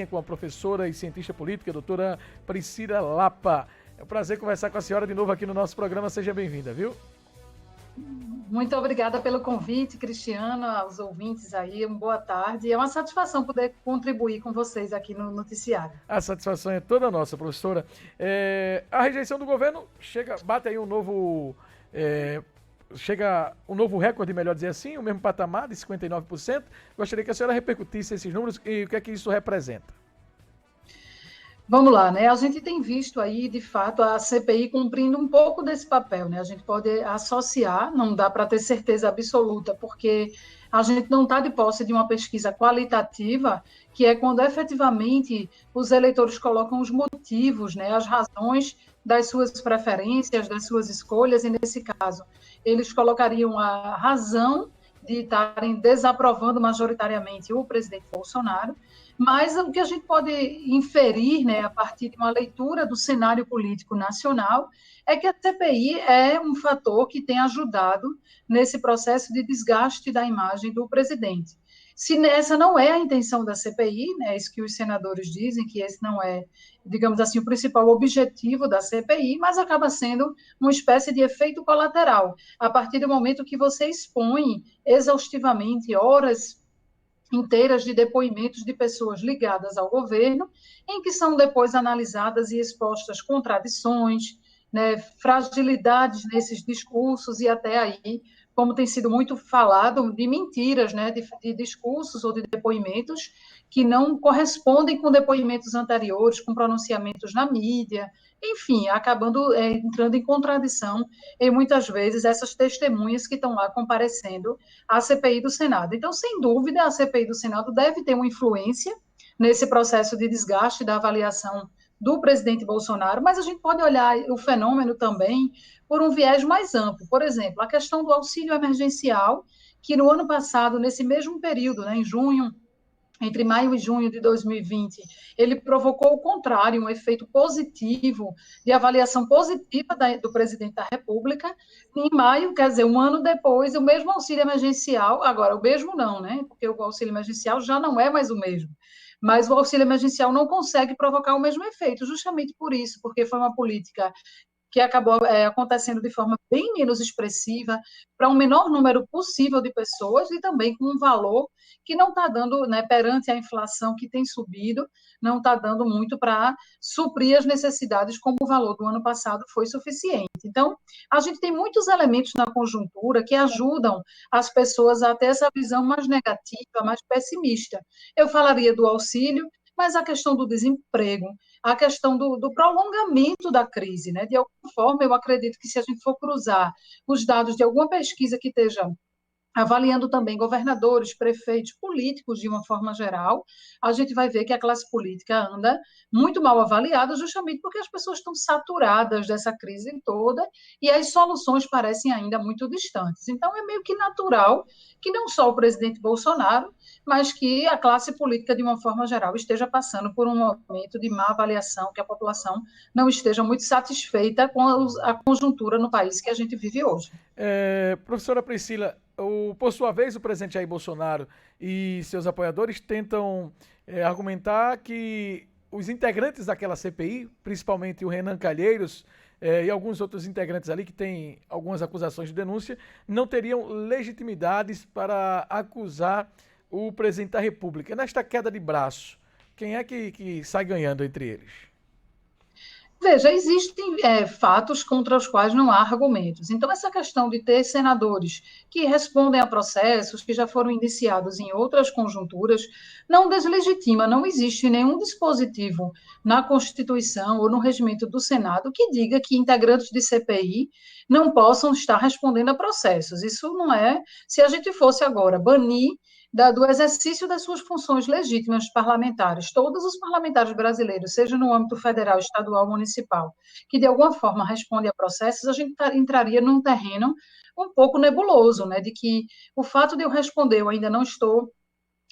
com a professora e cientista política, a doutora Priscila Lapa. É um prazer conversar com a senhora de novo aqui no nosso programa. Seja bem-vinda, viu? Muito obrigada pelo convite, Cristiano, aos ouvintes aí, uma boa tarde. É uma satisfação poder contribuir com vocês aqui no noticiário. A satisfação é toda nossa, professora. A rejeição do governo bate aí chega um novo recorde, melhor dizer assim, o mesmo patamar de 59%. Gostaria que a senhora repercutisse esses números e o que é que isso representa. Vamos lá, né? A gente tem visto aí, de fato, a CPI cumprindo um pouco desse papel, né? A gente pode associar, não dá para ter certeza absoluta, porque a gente não está de posse de uma pesquisa qualitativa, que é quando efetivamente os eleitores colocam os motivos, né? As razões das suas preferências, das suas escolhas, e nesse caso, eles colocariam a razão de estarem desaprovando majoritariamente o presidente Bolsonaro, mas o que a gente pode inferir, né, a partir de uma leitura do cenário político nacional, é que a CPI é um fator que tem ajudado nesse processo de desgaste da imagem do presidente. Se essa não é a intenção da CPI, né, isso que os senadores dizem, que esse não é, digamos assim, o principal objetivo da CPI, mas acaba sendo uma espécie de efeito colateral. A partir do momento que você expõe exaustivamente horas inteiras de depoimentos de pessoas ligadas ao governo, em que são depois analisadas e expostas contradições, né, fragilidades nesses discursos e até aí, como tem sido muito falado, de mentiras, né, de discursos ou de depoimentos que não correspondem com depoimentos anteriores, com pronunciamentos na mídia, enfim, acabando entrando em contradição em muitas vezes essas testemunhas que estão lá comparecendo à CPI do Senado. Então, sem dúvida, a CPI do Senado deve ter uma influência nesse processo de desgaste da avaliação do presidente Bolsonaro, mas a gente pode olhar o fenômeno também por um viés mais amplo. Por exemplo, a questão do auxílio emergencial, que no ano passado, nesse mesmo período, né, em junho, entre maio e junho de 2020, ele provocou o contrário, um efeito positivo, de avaliação positiva do presidente da República. Em maio, quer dizer, um ano depois, o mesmo auxílio emergencial, agora, o mesmo não, né? Porque o auxílio emergencial já não é mais o mesmo. Mas o auxílio emergencial não consegue provocar o mesmo efeito, justamente por isso, porque foi uma política que acabou acontecendo de forma bem menos expressiva, para um menor número possível de pessoas e também com um valor que não está dando, né, perante a inflação que tem subido, não está dando muito para suprir as necessidades, como o valor do ano passado foi suficiente. Então, a gente tem muitos elementos na conjuntura que ajudam as pessoas a ter essa visão mais negativa, mais pessimista. Eu falaria do auxílio, mas a questão do desemprego, a questão do prolongamento da crise, né? De alguma forma, eu acredito que se a gente for cruzar os dados de alguma pesquisa que esteja avaliando também governadores, prefeitos, políticos de uma forma geral, a gente vai ver que a classe política anda muito mal avaliada, justamente porque as pessoas estão saturadas dessa crise toda e as soluções parecem ainda muito distantes. Então, é meio que natural que não só o presidente Bolsonaro, mas que a classe política, de uma forma geral, esteja passando por um momento de má avaliação, que a população não esteja muito satisfeita com a conjuntura no país que a gente vive hoje. Professora Priscila, por sua vez, o presidente Jair Bolsonaro e seus apoiadores tentam argumentar que os integrantes daquela CPI, principalmente o Renan Calheiros e alguns outros integrantes ali que têm algumas acusações de denúncia, não teriam legitimidades para acusar o presidente da República. Nesta queda de braço, quem é que sai ganhando entre eles? Veja, existem fatos contra os quais não há argumentos. Então, essa questão de ter senadores que respondem a processos que já foram iniciados em outras conjunturas não deslegitima, não existe nenhum dispositivo na Constituição ou no regimento do Senado que diga que integrantes de CPI não possam estar respondendo a processos. Isso não é. Se a gente fosse agora banir do exercício das suas funções legítimas parlamentares, todos os parlamentares brasileiros, seja no âmbito federal, estadual, municipal, que de alguma forma responde a processos, a gente entraria num terreno um pouco nebuloso, né, de que o fato de eu responder, eu ainda não estou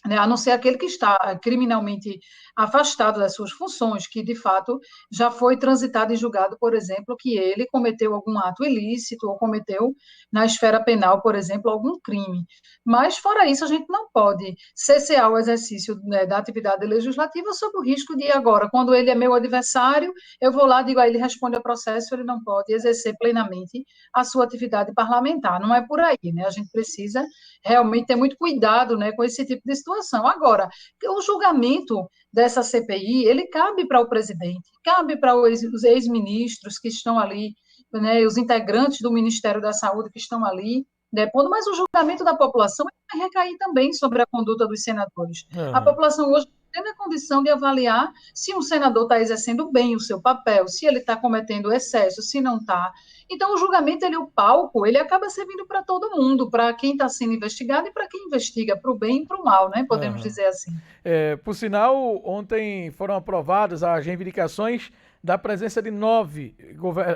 né, a não ser aquele que está criminalmente afastado das suas funções, que de fato já foi transitado e julgado, por exemplo, que ele cometeu algum ato ilícito ou cometeu na esfera penal, por exemplo, algum crime. Mas, fora isso, a gente não pode cessear o exercício, né, da atividade legislativa sob o risco de agora, quando ele é meu adversário, eu vou lá, digo a ele, responde ao processo, ele não pode exercer plenamente a sua atividade parlamentar. Não é por aí, né? A gente precisa realmente ter muito cuidado, né, com esse tipo de situação. Agora, o julgamento dessa CPI, ele cabe para o presidente, cabe para os ex-ministros que estão ali, né, os integrantes do Ministério da Saúde que estão ali, depondo, mas o julgamento da população vai recair também sobre a conduta dos senadores. A Aham. população hoje tem a condição de avaliar se um senador está exercendo bem o seu papel, se ele está cometendo excesso, se não está. Então, o julgamento, ele, o palco, ele acaba servindo para todo mundo, para quem está sendo investigado e para quem investiga, para o bem e para o mal, né? Podemos Aham. dizer assim. Por sinal, ontem foram aprovadas as reivindicações da presença de 9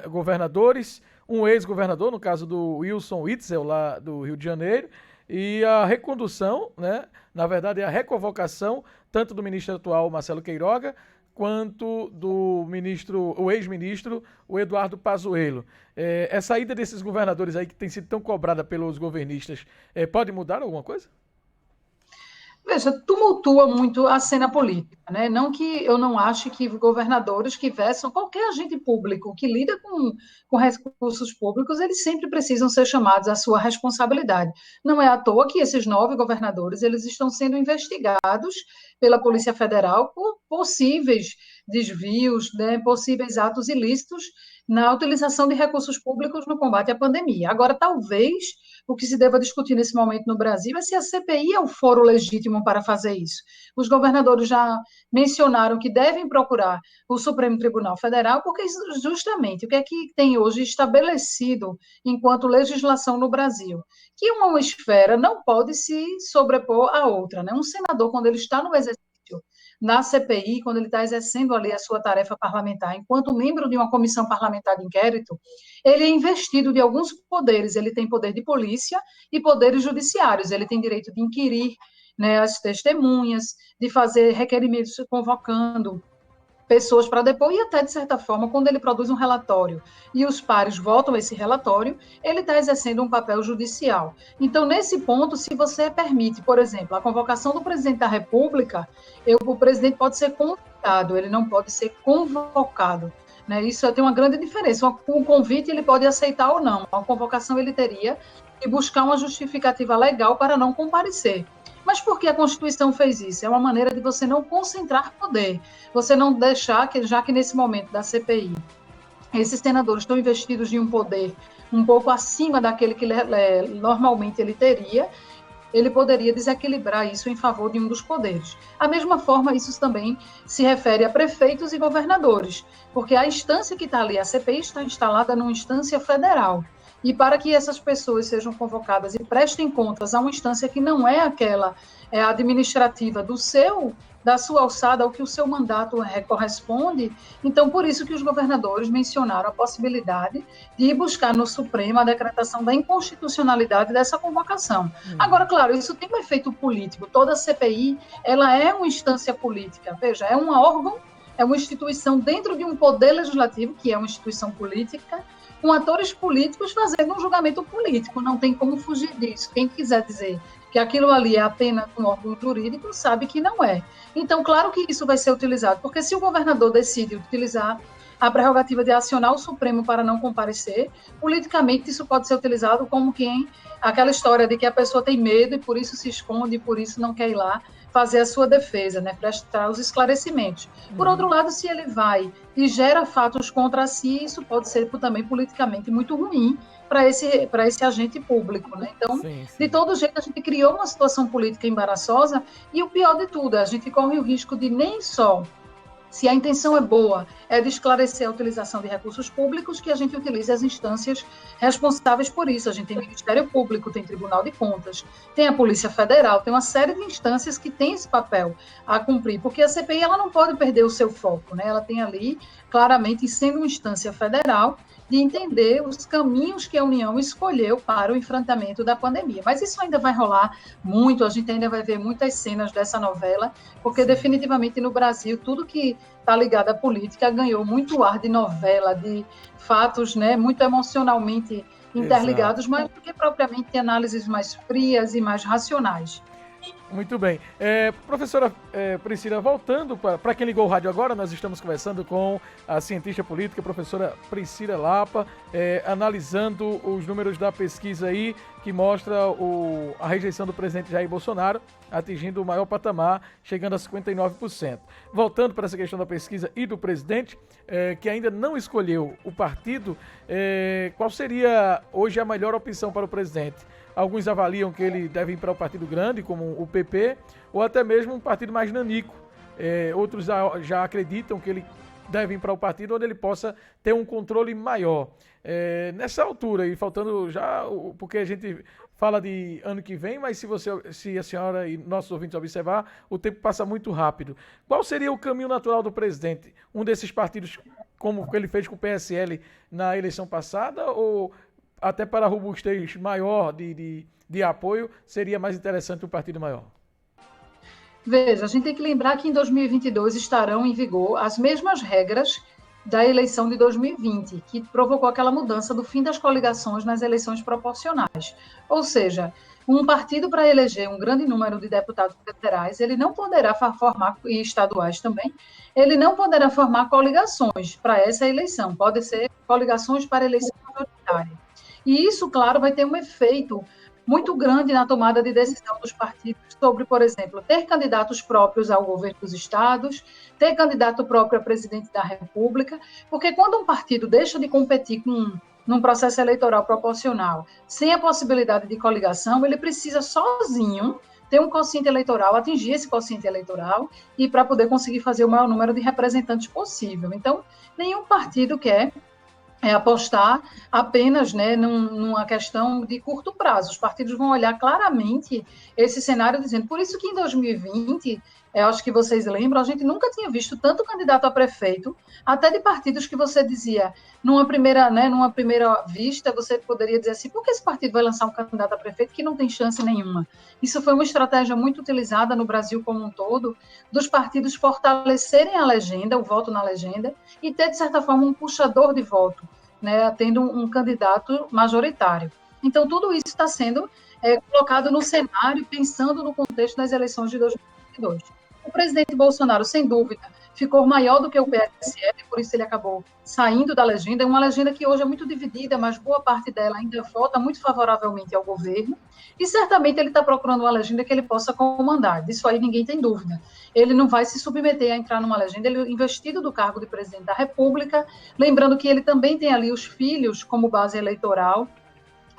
governadores, um ex-governador, no caso do Wilson Witzel, lá do Rio de Janeiro, e a recondução, né, na verdade, a reconvocação, tanto do ministro atual, Marcelo Queiroga, quanto do ministro, o ex-ministro, o Eduardo Pazuello. Essa ida desses governadores aí, que tem sido tão cobrada pelos governistas, pode mudar alguma coisa? Veja, tumultua muito a cena política, né? Não que eu não ache que governadores que versam, qualquer agente público que lida com recursos públicos, eles sempre precisam ser chamados à sua responsabilidade. Não é à toa que esses 9 governadores, eles estão sendo investigados pela Polícia Federal por possíveis desvios, né, possíveis atos ilícitos na utilização de recursos públicos no combate à pandemia. Agora, talvez o que se deva discutir nesse momento no Brasil é se a CPI é o foro legítimo para fazer isso. Os governadores já mencionaram que devem procurar o Supremo Tribunal Federal, porque justamente o que é que tem hoje estabelecido enquanto legislação no Brasil? Que uma esfera não pode se sobrepor à outra, né? Um senador, quando ele está no exercício na CPI, quando ele está exercendo ali a sua tarefa parlamentar, enquanto membro de uma comissão parlamentar de inquérito, ele é investido de alguns poderes. Ele tem poder de polícia e poderes judiciários. Ele tem direito de inquirir, né, as testemunhas, de fazer requerimentos convocando pessoas para depor, e até, de certa forma, quando ele produz um relatório e os pares votam esse relatório, ele está exercendo um papel judicial. Então, nesse ponto, se você permite, por exemplo, a convocação do presidente da República, o presidente pode ser convidado, ele não pode ser convocado. Né? Isso tem uma grande diferença. Um convite ele pode aceitar ou não. A convocação ele teria que buscar uma justificativa legal para não comparecer. Mas por que a Constituição fez isso? É uma maneira de você não concentrar poder, você não deixar que, já que nesse momento da CPI, esses senadores estão investidos de um poder um pouco acima daquele que normalmente ele teria, ele poderia desequilibrar isso em favor de um dos poderes. A mesma forma, isso também se refere a prefeitos e governadores, porque a instância que está ali, a CPI está instalada numa instância federal. E para que essas pessoas sejam convocadas e prestem contas a uma instância que não é aquela administrativa da sua alçada, ao que o seu mandato corresponde, então por isso que os governadores mencionaram a possibilidade de ir buscar no Supremo a decretação da inconstitucionalidade dessa convocação. Agora, claro, isso tem um efeito político. Toda a CPI, ela é uma instância política. Veja, é um órgão, é uma instituição dentro de um poder legislativo, que é uma instituição política, com atores políticos fazendo um julgamento político. Não tem como fugir disso. Quem quiser dizer que aquilo ali é apenas um órgão jurídico, sabe que não é. Então, claro que isso vai ser utilizado, porque se o governador decide utilizar a prerrogativa de acionar o Supremo para não comparecer, politicamente isso pode ser utilizado como aquela história de que a pessoa tem medo e por isso se esconde, e por isso não quer ir lá fazer a sua defesa, né, prestar os esclarecimentos. Por outro lado, se ele vai e gera fatos contra si, isso pode ser também politicamente muito ruim para esse agente público. Né? Então, Sim, de sim. todo jeito, a gente criou uma situação política embaraçosa e o pior de tudo, a gente corre o risco de nem só, se a intenção é boa, é de esclarecer a utilização de recursos públicos, que a gente utilize as instâncias responsáveis por isso. A gente tem Ministério Público, tem Tribunal de Contas, tem a Polícia Federal, tem uma série de instâncias que têm esse papel a cumprir, porque a CPI ela não pode perder o seu foco, né? Ela tem ali, claramente, sendo uma instância federal, de entender os caminhos que a União escolheu para o enfrentamento da pandemia. Mas isso ainda vai rolar muito, a gente ainda vai ver muitas cenas dessa novela, porque definitivamente no Brasil tudo que está ligado à política ganhou muito ar de novela, de fatos, né, muito emocionalmente interligados, mas do que propriamente de análises mais frias e mais racionais. Muito bem. Professora Priscila, voltando para quem ligou o rádio agora, nós estamos conversando com a cientista política, professora Priscila Lapa, analisando os números da pesquisa aí, que mostra a rejeição do presidente Jair Bolsonaro, atingindo o maior patamar, chegando a 59%. Voltando para essa questão da pesquisa e do presidente, que ainda não escolheu o partido, qual seria hoje a melhor opção para o presidente? Alguns avaliam que ele deve ir para o partido grande, como o PP, ou até mesmo um partido mais nanico. Outros já acreditam que ele deve ir para o partido onde ele possa ter um controle maior. Nessa altura, e faltando já, porque a gente fala de ano que vem, mas se a senhora e nossos ouvintes observar, o tempo passa muito rápido. Qual seria o caminho natural do presidente? Um desses partidos, como ele fez com o PSL na eleição passada, ou até para a robustez maior de apoio, seria mais interessante um partido maior? Veja, a gente tem que lembrar que em 2022 estarão em vigor as mesmas regras da eleição de 2020, que provocou aquela mudança do fim das coligações nas eleições proporcionais. Ou seja, um partido, para eleger um grande número de deputados federais, ele não poderá formar, e estaduais também, ele não poderá formar coligações para essa eleição, pode ser coligações para eleição majoritária. E isso, claro, vai ter um efeito muito grande na tomada de decisão dos partidos sobre, por exemplo, ter candidatos próprios ao governo dos estados, ter candidato próprio a presidente da República, porque quando um partido deixa de competir num processo eleitoral proporcional, sem a possibilidade de coligação, ele precisa sozinho ter um quociente eleitoral, atingir esse quociente eleitoral e para poder conseguir fazer o maior número de representantes possível. Então, nenhum partido quer apostar apenas, né, numa questão de curto prazo. Os partidos vão olhar claramente esse cenário dizendo, por isso que em 2020, eu acho que vocês lembram, a gente nunca tinha visto tanto candidato a prefeito, até de partidos que você dizia, numa primeira vista, você poderia dizer assim, por que esse partido vai lançar um candidato a prefeito que não tem chance nenhuma? Isso foi uma estratégia muito utilizada no Brasil como um todo, dos partidos fortalecerem a legenda, o voto na legenda, e ter, de certa forma, um puxador de voto, né, tendo um candidato majoritário. Então, tudo isso está sendo colocado no cenário, pensando no contexto das eleições de 2022. O presidente Bolsonaro, sem dúvida, ficou maior do que o PSL, por isso ele acabou saindo da legenda. É uma legenda que hoje é muito dividida, mas boa parte dela ainda vota muito favoravelmente ao governo. E certamente ele está procurando uma legenda que ele possa comandar. Disso aí ninguém tem dúvida. Ele não vai se submeter a entrar numa legenda, ele é investido do cargo de presidente da República, lembrando que ele também tem ali os filhos como base eleitoral,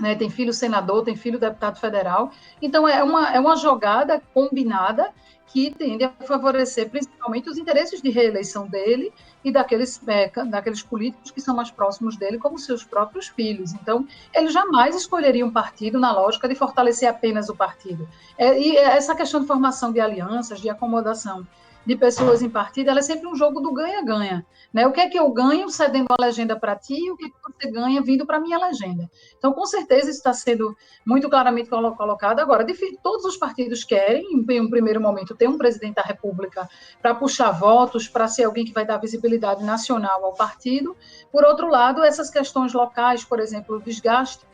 né, tem filho senador, tem filho deputado federal. Então, é uma jogada combinada que tende a favorecer principalmente os interesses de reeleição dele e daqueles políticos que são mais próximos dele, como seus próprios filhos. Então, ele jamais escolheria um partido na lógica de fortalecer apenas o partido. E essa questão de formação de alianças, de acomodação de pessoas em partido, ela é sempre um jogo do ganha-ganha. Né? O que é que eu ganho cedendo a legenda para ti e o que é que você ganha vindo para a minha legenda? Então, com certeza, isso está sendo muito claramente colocado. Agora, todos os partidos querem, em um primeiro momento, ter um presidente da República para puxar votos, para ser alguém que vai dar visibilidade nacional ao partido. Por outro lado, essas questões locais, por exemplo, o desgaste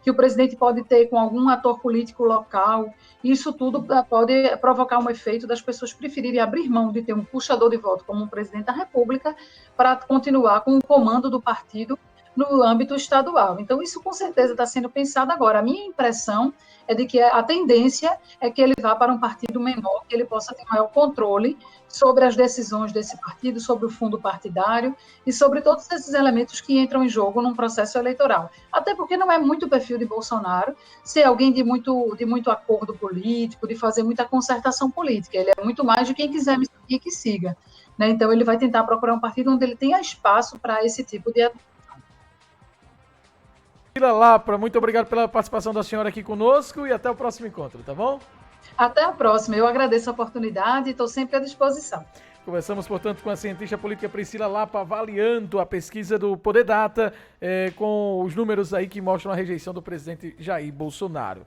que o presidente pode ter com algum ator político local, isso tudo pode provocar um efeito das pessoas preferirem abrir mão de ter um puxador de voto como um presidente da República para continuar com o comando do partido no âmbito estadual. Então, isso com certeza está sendo pensado agora. A minha impressão é de que a tendência é que ele vá para um partido menor, que ele possa ter maior controle sobre as decisões desse partido, sobre o fundo partidário e sobre todos esses elementos que entram em jogo num processo eleitoral. Até porque não é muito o perfil de Bolsonaro ser alguém de muito acordo político, de fazer muita concertação política. Ele é muito mais de quem quiser me seguir que siga. né? Então ele vai tentar procurar um partido onde ele tenha espaço para esse tipo de atuação. Priscila Lapa, muito obrigado pela participação da senhora aqui conosco e até o próximo encontro, tá bom? Até a próxima. Eu agradeço a oportunidade e estou sempre à disposição. Conversamos, portanto, com a cientista política Priscila Lapa, avaliando a pesquisa do Poder Data, com os números aí que mostram a rejeição do presidente Jair Bolsonaro.